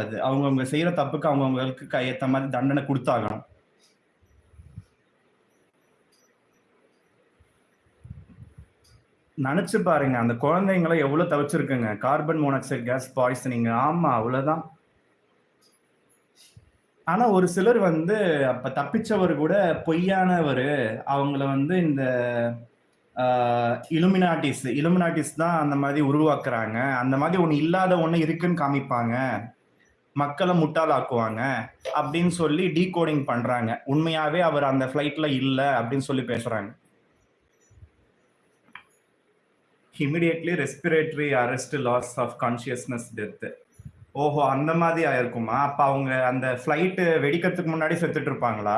அது அவங்கவுங்க செய்யற தப்புக்கு அவங்கவுங்களுக்கு ஏத்த மாதிரி தண்டனை கொடுத்தாகணும். நினைச்சு பாருங்க, அந்த குழந்தைங்களை எவ்வளவு தவிச்சிருக்குங்க. Carbon monoxide gas poisoning. ஆமா, அவ்வளவுதான். ஆனா ஒரு சிலர் வந்து அப்ப தப்பிச்சவர் கூட பொய்யானவர், அவங்கள வந்து இந்த இலுமினாட்டிஸ் தான் அந்த மாதிரி உருவாக்குறாங்க. அந்த மாதிரி ஒண்ணு இல்லாத ஒண்ணு இருக்குன்னு காமிப்பாங்க, மக்களை முட்டாளாக்குவாங்க அப்படின்னு சொல்லி டீகோடிங் பண்றாங்க. உண்மையாவே அவர் அந்த ஃபிளைட்ல இல்ல அப்படின்னு சொல்லி பேசுறாங்க. Immediately respiratory arrest, loss of consciousness, death. ஓஹோ, அந்த மாதிரி ஆயிருக்குமா? அப்ப அவங்க அந்த ஃபிளைட் வெடிக்கிறதுக்கு முன்னாடி செத்துட்டு இருப்பாங்களா?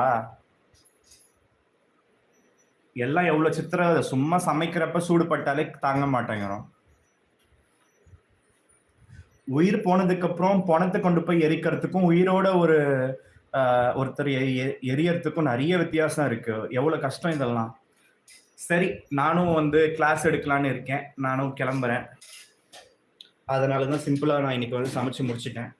எல்லாம் எவ்வளவு சித்திர, சும்மா சமைக்கிறப்ப சூடுபட்டாலே தாங்க மாட்டேங்கிறோம். உயிர் போனதுக்கு அப்புறம் பணத்தை கொண்டு போய் எரிக்கிறதுக்கும் உயிரோட ஒருத்தர் எரியறதுக்கும் நிறைய வித்தியாசம் இருக்கு. எவ்வளவு கஷ்டம் இதெல்லாம். சரி, நானும் வந்து கிளாஸ் எடுக்கலான்னு இருக்கேன். நானும் கிளம்புறேன். அதனாலதான் சிம்பிளா நான் இன்னைக்கு வந்து சமைச்சு முடிச்சிட்டேன்.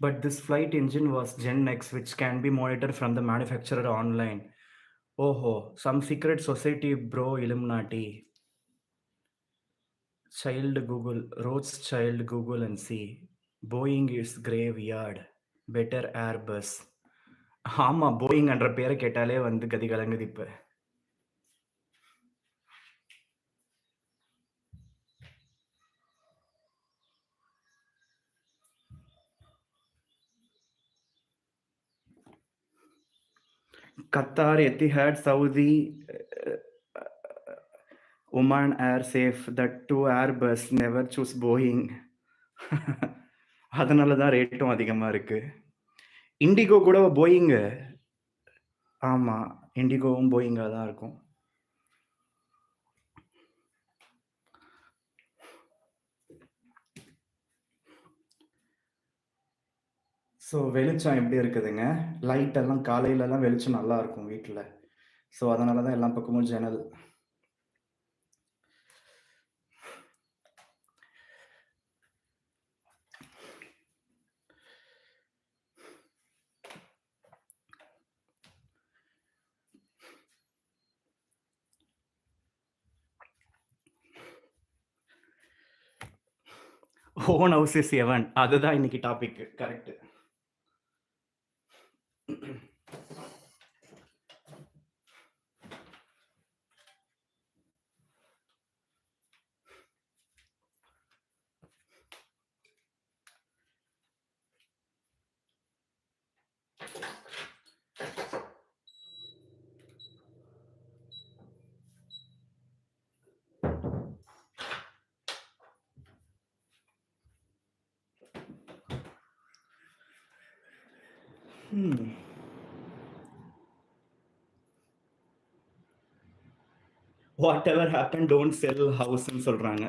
But this flight engine was Gen X, which can be monitored from the manufacturer online. Oh, some secret society, bro. Illuminati. Child Google, Rothschild Google and see. Boeing is graveyard. Better Airbus. ஆமா, Boeing என்ற பேரை கேட்டாலே வந்து கதி கலங்குது இப்ப. Qatar, Etihad, Saudi, Oman Air Safe, that two Airbus, never choose Boeing. அதனால தான் ரேட்டும் அதிகமா இருக்கு. இண்டிகோ கூட போயிங். ஆமா, இண்டிகோவும் போயிங்கா தான் இருக்கும். ஸோ வெளிச்சம் எப்படி இருக்குதுங்க? லைட் எல்லாம் காலையிலலாம் வெளிச்சம் நல்லா இருக்கும் வீட்டில். ஸோ அதனால தான் எல்லா பக்கமும் ஜன்னல். ஓன் ஹவுஸ் இஸ் எவன், அதுதான் இன்னைக்கு topic. Correct. Whatever happen, don't sell ஹவுஸ்ன்னு சொல்றாங்க.